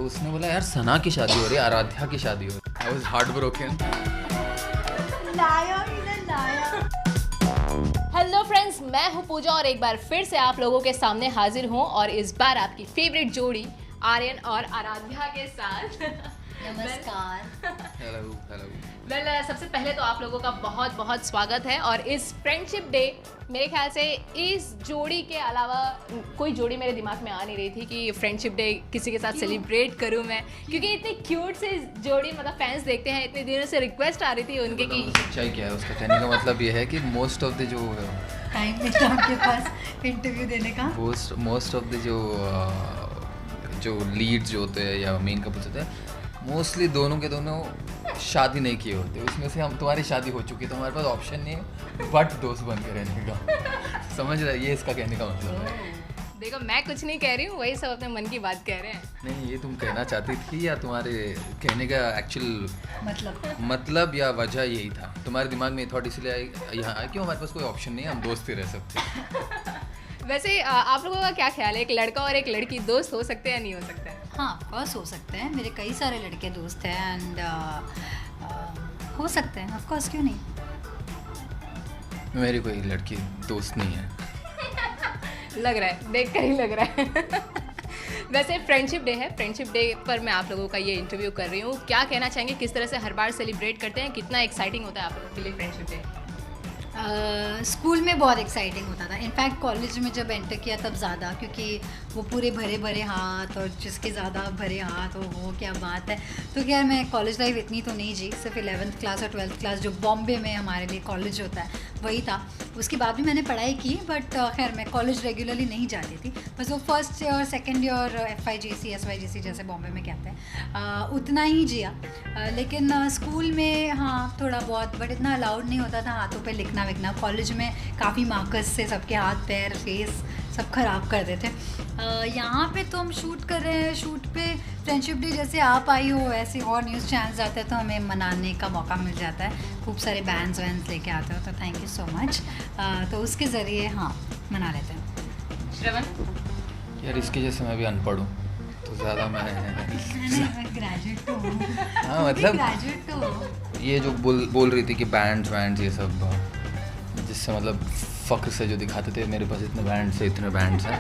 उसने बोला यार सना की शादी हो रही है, आराध्या की शादी हो रही है। I was heart broken. Hello friends, मैं हूँ पूजा और एक बार फिर से आप लोगों के सामने हाजिर हूँ और इस बार आपकी फेवरेट जोड़ी आर्यन और आराध्या के साथ। नमस्कार। हेलो। वेल सबसे पहले तो आप लोगों का बहुत बहुत स्वागत है और इस फ्रेंडशिप डे मेरे ख्याल से इस जोड़ी के अलावा कोई जोड़ी मेरे दिमाग में आ नहीं रही थी कि फ्रेंडशिप डे किसी के साथ सेलिब्रेट करूं मैं, क्योंकि इतनी क्यूट से जोड़ी मतलब फैंस देखते हैं, इतने दिनों से रिक्वेस्ट आ रही थी उनके कि सच्चाई क्या है उसका कहने का मतलब ये है कि मोस्ट ऑफ द जो टाइम नहीं था आपके पास इंटरव्यू देने का। मोस्ट ऑफ द जो लीड्स जो होते हैं या मेन कपल्स होते हैं मोस्टली दोनों के दोनों शादी नहीं किए होते। उसमें से हम तुम्हारी शादी हो चुकी है तो हमारे पास ऑप्शन नहीं है बट दोस्त बन के रहने का। समझ रहे ये इसका कहने का मतलब है। देखो मैं कुछ नहीं कह रही हूँ, वही सब अपने मन की बात कह रहे हैं। नहीं ये तुम कहना चाहती थी या तुम्हारे कहने का एक्चुअल मतलब या वजह यही था? तुम्हारे दिमाग में थॉट इसलिए यहाँ आया कि हमारे पास कोई ऑप्शन नहीं है, हम दोस्त ही रह सकते हैं। वैसे आप लोगों का क्या ख्याल है, एक लड़का और एक लड़की दोस्त हो सकते हैं या नहीं हो सकते? हाँ ऑफकोर्स हो सकते हैं, मेरे कई सारे लड़के दोस्त हैं एंड हो सकते हैं ऑफकोर्स, क्यों नहीं। मेरी कोई लड़की दोस्त नहीं है। लग रहा है, देख कर ही लग रहा है। वैसे फ्रेंडशिप डे है, फ्रेंडशिप डे पर मैं आप लोगों का ये इंटरव्यू कर रही हूँ। क्या कहना चाहेंगे, किस तरह से हर बार सेलिब्रेट करते हैं, कितना एक्साइटिंग होता है आप लोगों के लिए फ्रेंडशिप डे? स्कूल में बहुत एक्साइटिंग होता था, इनफैक्ट कॉलेज में जब एंटर किया तब ज़्यादा, क्योंकि वो पूरे भरे भरे हाथ और जिसके ज़्यादा भरे हाथ वो क्या बात है। तो खैर मैं कॉलेज लाइफ इतनी तो नहीं जी, सिर्फ 11th क्लास और 12th क्लास जो बॉम्बे में हमारे लिए कॉलेज होता है वही था। उसके बाद भी मैंने पढ़ाई की बट खैर मैं कॉलेज रेगुलरली नहीं जाती थी, बस वो first year second year FYGC SYGC जैसे बॉम्बे में कहते हैं उतना ही जिया। लेकिन स्कूल में हाँ थोड़ा बहुत, बट इतना अलाउड नहीं होता था हाथों पे लिखना विखना। कॉलेज में काफ़ी मार्कस से सबके हाथ पैर फेस सब ख़राब कर देते। यहाँ पे तो हम शूट कर रहे हैं, शूट पे फ्रेंडशिप डे जैसे आप आई हो ऐसे और न्यूज़ चैनल्स आते हैं तो हमें मनाने का मौका मिल जाता है, खूब सारे बैंड्स वैंड्स लेके आते हो, तो थैंक यू सो मच। तो उसके ज़रिए हाँ मना लेते हैं। श्रवण यार इसके जैसे मैं भी अनपढ़ हूँ तो ज़्यादा मैं ग्रेजुएट तो हूँ। हाँ मतलब ग्रेजुएट तो हूँ। ये जो बोल रही थी कि बैंड्स ये सब, जिससे मतलब फ़ख्र से जो दिखाते थे मेरे पास इतने बैंड्स हैं।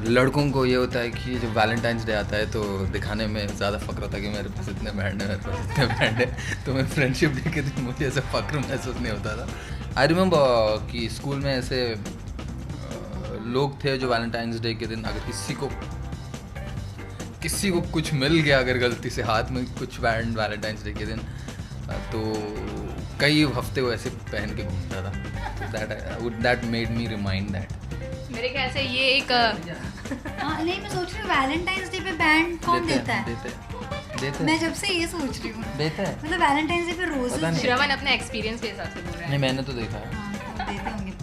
लड़कों को ये होता है कि जब वैलेंटाइंस डे आता है तो दिखाने में ज़्यादा फ़ख्र होता है कि मेरे पास इतने बैंड है, मेरे पास इतने बैंड है। तो मैं फ्रेंडशिप डे के दिन मुझे ऐसा फ़ख्र महसूस नहीं होता था। आई रिमेंबर कि स्कूल में ऐसे लोग थे जो वैलेंटाइंस डे के दिन अगर किसी को कुछ मिल गया अगर गलती से हाथ में कुछ बैंड वैलेंटाइंस डे के दिन, तो कई हफ्ते वो ऐसे पहन के घूमता था। That made me remind that. मेरे ख्याल से ये एक हाँ नहीं मैं सोच रही हूँ वैलेंटाइंस डे पे बैंड कौन देता है? देते मैं जब से ये सोच रही हूँ देता है मतलब वैलेंटाइंस डे पे रोजेस श्रवण अपने एक्सपीरियंस के हिसाब से बोल रहे हैं। नहीं मैंने तो देखा है। हाँ, देते होंगे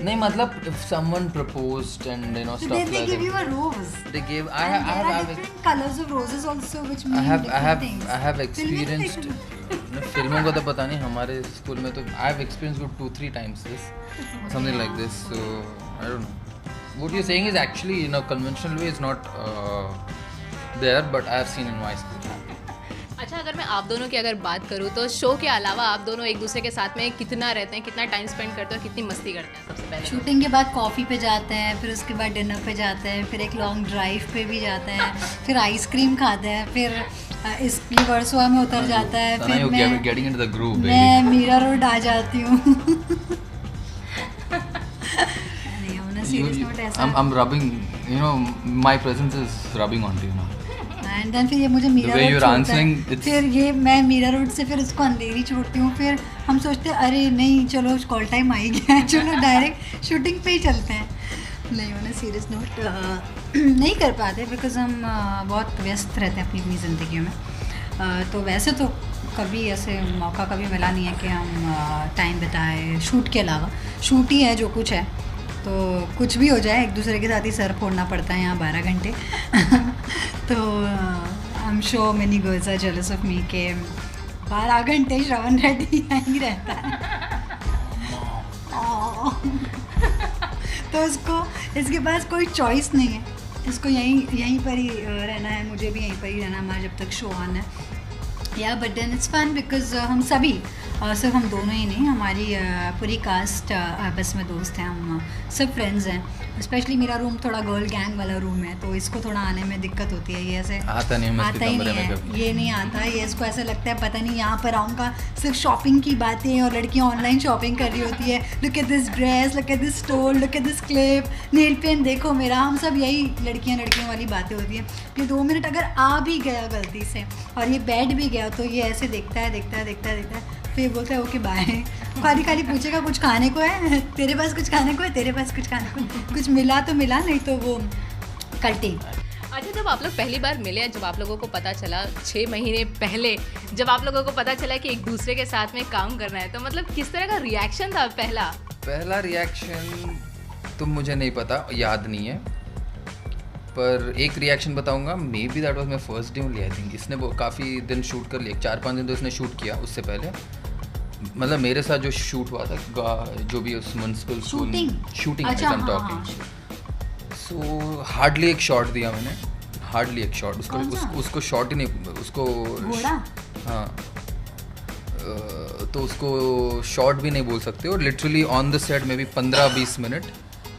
नहीं मतलब if someone proposed and you know so stuff they like give that, you a rose. they gave And there are different colors of roses also which mean different things. I have experienced फिल्मों का तो पता नहीं, हमारे school में तो I have experienced good 2-3 times this something like this, so I don't know what you're saying is actually in a conventional way is not there but I have seen in my school. अच्छा अगर मैं आप दोनों की अगर बात करूँ तो शो के अलावा आप दोनों एक दूसरे के साथ में कितना रहते हैं, कितना टाइम स्पेंड करते हैं और कितनी मस्ती करते हैं? सबसे पहले शूटिंग के बाद कॉफ़ी पे जाते हैं, फिर उसके बाद डिनर पे जाते हैं, फिर एक लॉन्ग ड्राइव पे भी जाते हैं, फिर आइसक्रीम खाते हैं, फिर इस वर्सोवा में उतर जाता है, फिर मैं मीरा रोड आ जाती हूँ। I'm rubbing, you know, my presence is rubbing onto you now. And then फिर ये मुझे मीरा रोड छोड़ता है, फिर ये मैं मीरा रोड से फिर उसको अंधेरी छोड़ती हूँ, फिर हम सोचते हैं अरे नहीं चलो कॉल टाइम आ ही गया है, चलो डायरेक्ट शूटिंग पे ही चलते हैं। नहीं मैंने सीरियस नोट नहीं कर पाते बिकॉज हम बहुत व्यस्त रहते हैं अपनी ज़िंदगी में। तो वैसे तो कभी ऐसे मौका कभी मिला नहीं है कि हम टाइम बिताए शूट के अलावा। शूट ही है जो कुछ है, तो कुछ भी हो जाए एक दूसरे के साथ ही सर फोड़ना पड़ता है यहाँ 12 घंटे। तो I am sure many girls are jealous of me के 12 घंटे श्रवण रेड्डी यहीं रहता है। तो उसको इसके पास कोई चॉइस नहीं है इसको यहीं पर ही रहना है, मुझे भी यहीं पर ही रहना हमारा जब तक शो ऑन है। या but then it's fun because हम सभी सिर्फ हम दोनों ही नहीं, हमारी पूरी कास्ट आपस में दोस्त हैं, हम सब फ्रेंड्स हैं। स्पेशली मेरा रूम थोड़ा गर्ल गैंग वाला रूम है, तो इसको थोड़ा आने में दिक्कत होती है। ये ऐसे आता ही नहीं है, ये नहीं आता, ये इसको ऐसा लगता है पता नहीं यहाँ पर आऊँगा सिर्फ शॉपिंग की बातें, और लड़कियाँ ऑनलाइन शॉपिंग कर रही होती है, look at this dress, look at this stole, look at this clip, nail paint देखो मेरा, हम सब यही लड़कियों वाली बातें होती है। कि 2 मिनट अगर आ भी गया गलती से और ये बैठ भी गया तो ये ऐसे देखता है, फिर बोलता है ओके बाय। खाली पूछेगा कुछ खाने को है, तेरे पास कुछ खाने को है, तेरे पास कुछ खाने को, कुछ मिला तो मिला, नहीं तो वो कल्टी। अच्छा, जब आप लोग पहली बार मिले, जब आप लोगों को पता चला 6 महीने पहले, जब आप लोगों को पता चला कि एक दूसरे के साथ में काम करना है, तो मतलब किस तरह का रिएक्शन था? पहला रिएक्शन तो मुझे नहीं पता, याद नहीं है, पर एक रिएक्शन बताऊंगा। May be that was my first day only, I think. इसने वो काफ़ी दिन शूट कर लिया, 4-5 दिन तो इसने शूट किया। उससे पहले मतलब मेरे साथ जो शूट हुआ था, जो भी उस municipal school shooting I am talking, so hardly एक शॉट दिया मैंने, हार्डली एक शॉट। उसको शॉट ही नहीं, उसको हाँ, तो उसको शॉट भी नहीं बोल सकते। और लिटरली ऑन द सेट में भी 15-20 मिनट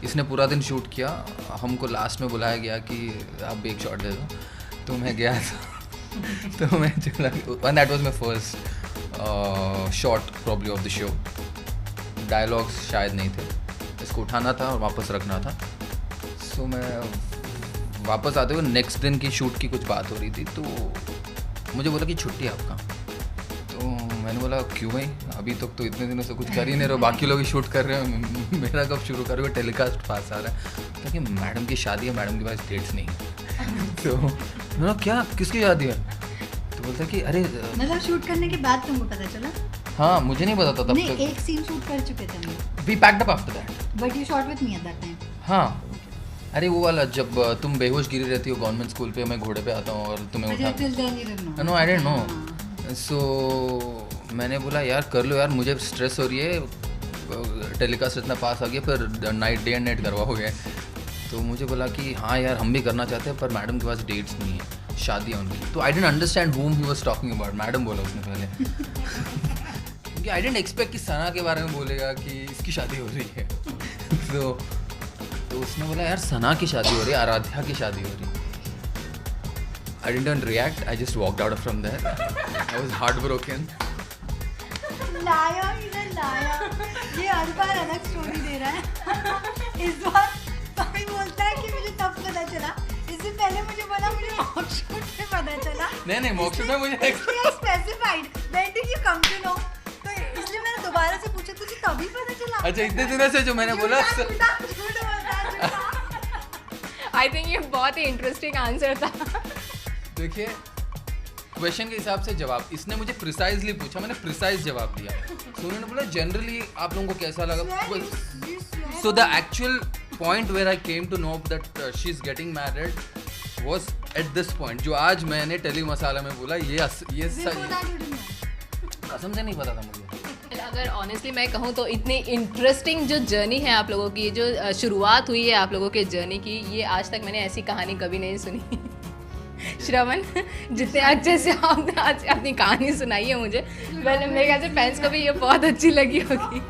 इसने पूरा दिन शूट किया। हमको लास्ट में बुलाया गया कि आप भी एक शॉट दे दो, तो मैं गया था। तो मैं चला, and that was my first shot probably of the show. Dialogues शायद नहीं थे, इसको उठाना था और वापस रखना था। सो मैं वापस आते हुए नेक्स्ट दिन की शूट की कुछ बात हो रही थी, तो मुझे बोला कि छुट्टी है आपका। तो मैंने बोला क्यों भाई, अभी तक तो इतने दिनों से कुछ कर ही नहीं रहे, बाकी लोग ही शूट कर रहे हैं, मेरा कब शुरू कर रहे हो? टेलीकास्ट पास आ रहा है। क्योंकि मैडम की शादी है, मैडम के पास डेट्स नहीं है। तो मैंने क्या, किसकी शादी है? तो बोलता कि अरे मतलब शूट करने के बाद तुमको पता चला? हाँ, मुझे नहीं पता था तब तक। एक सीन शूट कर चुके थे हम। We packed up after that, but you shot with me at that time. हाँ, अरे वो वाला जब तुम बेहोश गिरी रहती हो गवर्नमेंट स्कूल पे, मैं घोड़े पे आता हूँ और तुम्हें उठा। No I didn't know. So मैंने बोला यार कर लो यार, मुझे स्ट्रेस हो रही है, टेलीकास्ट इतना पास आ गया, फिर डे एंड नाइट करवाओगे। तो मुझे बोला कि हाँ यार हम भी करना चाहते हैं, पर मैडम के पास डेट्स नहीं है, शादी है उनकी। तो I didn't understand whom he was talking about, madam बोला उसने पहले। क्योंकि आई डिडंट एक्सपेक्ट कि सना के बारे में बोलेगा कि इसकी शादी हो रही है। तो उसने बोला यार सना की शादी हो रही है, आराध्या की शादी हो रही है। I didn't react, I just walked out from there. I was heartbroken. लाया, ये हर बार अलग स्टोरी दे रहा है। इस बार कभी बोलता है कि मुझे तब पता चला, इससे पहले मुझे बोला मुझे मॉकशूट में पता चला। नहीं मॉकशूट में मुझे specified, when did you come to know? तो इसलिए मैंने दोबारा से पूछा, तुझे तभी पता चला? अच्छा, इतने दिनों से जो मैंने बोला। आई थिंक ये बहुत ही इंटरेस्टिंग आंसर था। देखिए, क्वेश्चन के हिसाब से जवाब इसने मुझे प्रिसाइजली पूछा, मैंने प्रिसाइज जवाब दिया। तो उन्होंने बोला जनरली आप लोगों को कैसा लगा? So the actual point where I came to know that she is getting married was at this point, जो आज मैंने टेली मसाला में बोला। ये सही, कसम से नहीं पता था मुझे। अगर ऑनेस्टली मैं कहूँ तो इतनी इंटरेस्टिंग जो जर्नी है आप लोगों की, जो शुरुआत हुई है आप लोगों के जर्नी की, ये आज तक मैंने ऐसी कहानी कभी नहीं सुनी। श्रवण, जितने अच्छे से आपने आज अपनी कहानी सुनाई है मुझे, मेरे ख्याल से फैंस को भी ये बहुत अच्छी लगी होगी।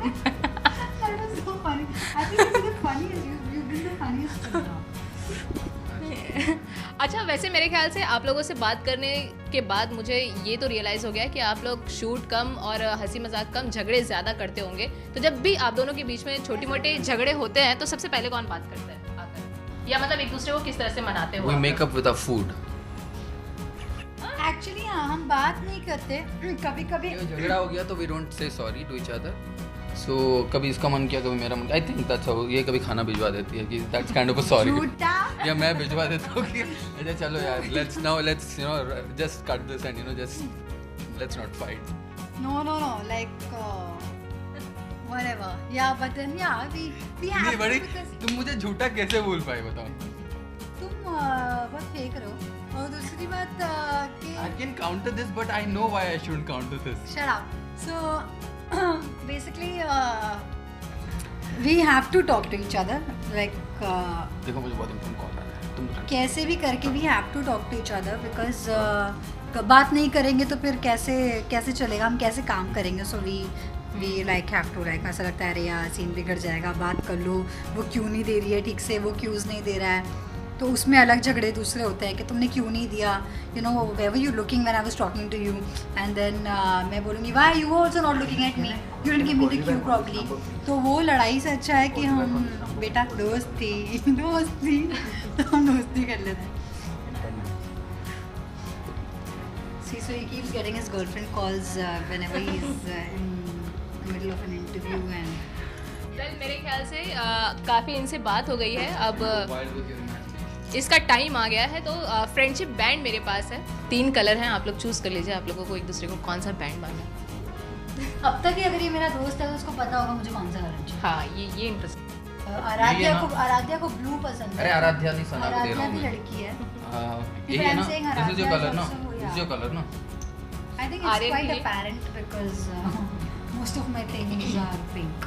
अच्छा, वैसे मेरे ख्याल से आप लोगों से बात करने के बाद मुझे ये तो रियलाइज़ हो गया कि आप लोग शूट कम और हंसी मजाक कम, झगड़े ज़्यादा करते होंगे। तो जब भी आप दोनों के बीच में छोटी मोटे झगड़े होते हैं तो सबसे पहले कौन बात करता है आकर, या मतलब एक दूसरे को किस तरह से मनाते हो? We make up with our food. Actually हाँ, हम बात नहीं करते, कभी कभी झगड़ा हो गया तो we don't say sorry to each other. So कभी इसका मन किया, कभी मेरा मन, आई थिंक दैट्स हाउ। ये कभी खाना भिजवा देती है कि that's kind of a sorry, या मैं भिजवा देता हूँ कि अच्छा चलो यार, let's you know just cut this and you know just let's not fight. Know like whatever, या बट देन या वी नहीं बड़ी, तुम मुझे झूठा कैसे बोल पाए बताओ? तुम बहुत फेक रहे हो। और दूसरी बात कि I can counter this, but I know why I shouldn't counter this. Shut up. So basically, we have to talk to each other. Like देखो मुझे बहुत इम्पोर्टेंट कॉल आ रहा है, तुम कैसे भी करके we have to talk to each other because बात नहीं करेंगे तो फिर कैसे चलेगा, हम कैसे काम करेंगे. So we like have to like, ऐसा लगता है अरे यार सीन बिगड़ जाएगा, बात कर लो, वो क्यों नहीं दे रही है ठीक से, वो क्यूज़ नहीं दे रहा है. तो उसमें अलग झगड़े दूसरे होते हैं कि तुमने क्यों नहीं दिया, you know wherever you looking when I was talking to you, and then मैं बोलूँगी why you also not looking at me, you didn't give me the cue properly. तो वो लड़ाई से अच्छा है कि हम बेटा दोस्त थी तो हम दोस्ती कर लेते हैं. See, so he keeps getting his girlfriend calls whenever he's in the middle of an interview and. Well मेरे ख्याल से काफ़ी इनसे बात हो गई है. अब इसका टाइम आ गया है तो फ्रेंडशिप बैंड मेरे पास है. 3 कलर हैं, आप लोग चूज़ कर लीजिए आप लोगों को एक दूसरे को कौन सा बैंड बांधना है. अब तक ही अगर ये मेरा दोस्त है तो उसको पता होगा मुझे कौन सा कलर चाहिए. हाँ ये इंटरेस्टिंग. आराध्या को ब्लू पसंद है. अरे आराध्या नहीं, सना को दे रहा आराध्या हूँ भी मैं. लड़की है. ये है ना, दिस इज योर कलर ना, दिस इज योर कलर ना. I think it's Aryan quite के लिए? apparent because most of my things are pink.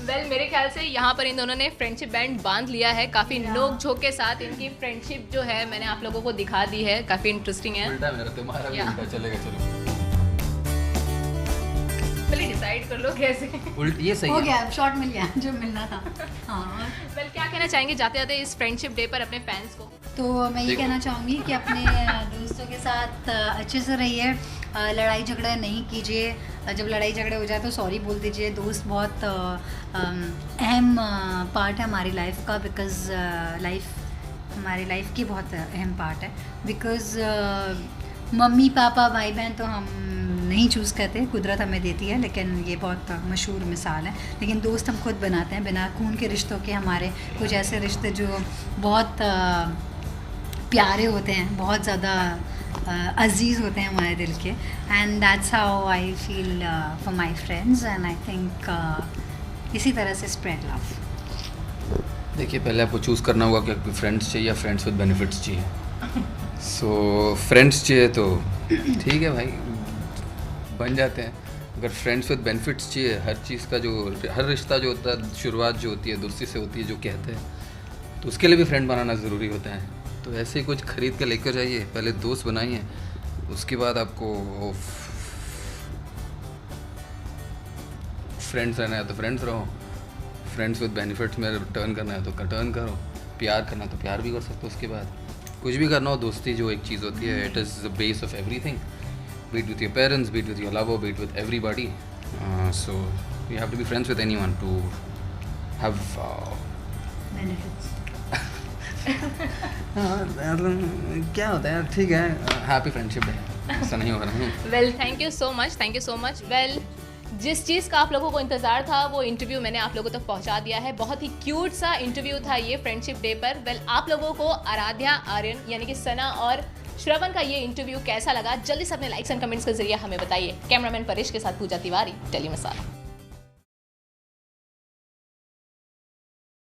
Well मेरे ख्याल से यहाँ पर इन दोनों ने फ्रेंडशिप बैंड बांध लिया है. काफ़ी नोक झोंक के साथ इनकी फ्रेंडशिप जो है मैंने आप लोगों को दिखा दी है. काफ़ी इंटरेस्टिंग है. उल्टा मेरा, तुम्हारा भी Yeah. उल्टा चलेगा. चलो पहले डिसाइड कर लो कैसे. उल्ट ये सही हो है. गया, शॉट मिल गया जो मिलना था. हाँ. वेल क्या कहना चाहेंगे जाते जाते इस फ्रेंडशिप डे पर अपने फैंस को. तो मैं ये देखो। कहना चाहूँगी कि अपने दोस्तों के साथ अच्छे से रहिए, लड़ाई झगड़ा नहीं कीजिए. जब लड़ाई झगड़े हो जाए तो सॉरी बोल दीजिए. दोस्त बहुत अहम पार्ट है हमारी लाइफ का, बिकॉज़ हमारी लाइफ की बहुत अहम पार्ट है. बिकॉज़ मम्मी पापा भाई बहन तो हम नहीं चूज़ करते, कुदरत हमें देती है, लेकिन ये बहुत मशहूर मिसाल है. लेकिन दोस्त हम खुद बनाते हैं बिना खून के रिश्तों के. हमारे कुछ ऐसे रिश्ते जो बहुत प्यारे होते हैं, बहुत ज़्यादा अजीज़ होते हैं हमारे दिल के. And that's how I feel for my friends, and I think इसी तरह से स्प्रेड लव. देखिए पहले आपको चूज़ करना होगा कि आपको फ्रेंड्स चाहिए या फ्रेंड्स विद बेनिफिट्स चाहिए. सो फ्रेंड्स चाहिए तो ठीक है भाई, बन जाते हैं. अगर फ्रेंड्स विद बेनिफिट्स चाहिए, हर चीज़ का जो हर रिश्ता जो होता है शुरुआत जो होती है दोस्ती से होती है जो कहते हैं, तो उसके लिए भी फ्रेंड बनाना ज़रूरी होता है. तो ऐसे ही कुछ ख़रीद के लेकर जाइए, पहले दोस्त बनाइए, उसके बाद आपको फ्रेंड्स रहना है तो फ्रेंड्स रहो, फ्रेंड्स विद बेनिफिट्स में टर्न करना है तो टर्न करो, प्यार करना है तो प्यार भी कर सकते हो. उसके बाद कुछ भी करना हो, दोस्ती जो एक चीज़ होती है, it is the base of everything. be it with your parents, be it with your lover, be it with everybody. So you have to be friends with anyone to have benefits. क्या होता है. ठीक है, happy friendship day. ऐसा नहीं हो रहा है. Well thank you so much, thank you so much. Well जिस चीज़ का आप लोगों को इंतज़ार था वो इंटरव्यू मैंने आप लोगों तक पहुंचा दिया है. बहुत ही क्यूट सा इंटरव्यू था ये फ्रेंडशिप डे पर. वेल आप लोगों को आराध्या, आर्यन यानी कि सना और श्रवण का ये इंटरव्यू कैसा लगा, जल्दी से अपने लाइक्स एंड कमेंट्स के जरिए हमें बताइए. कैमरामैन परेश के साथ पूजा तिवारी, टेली मसाला.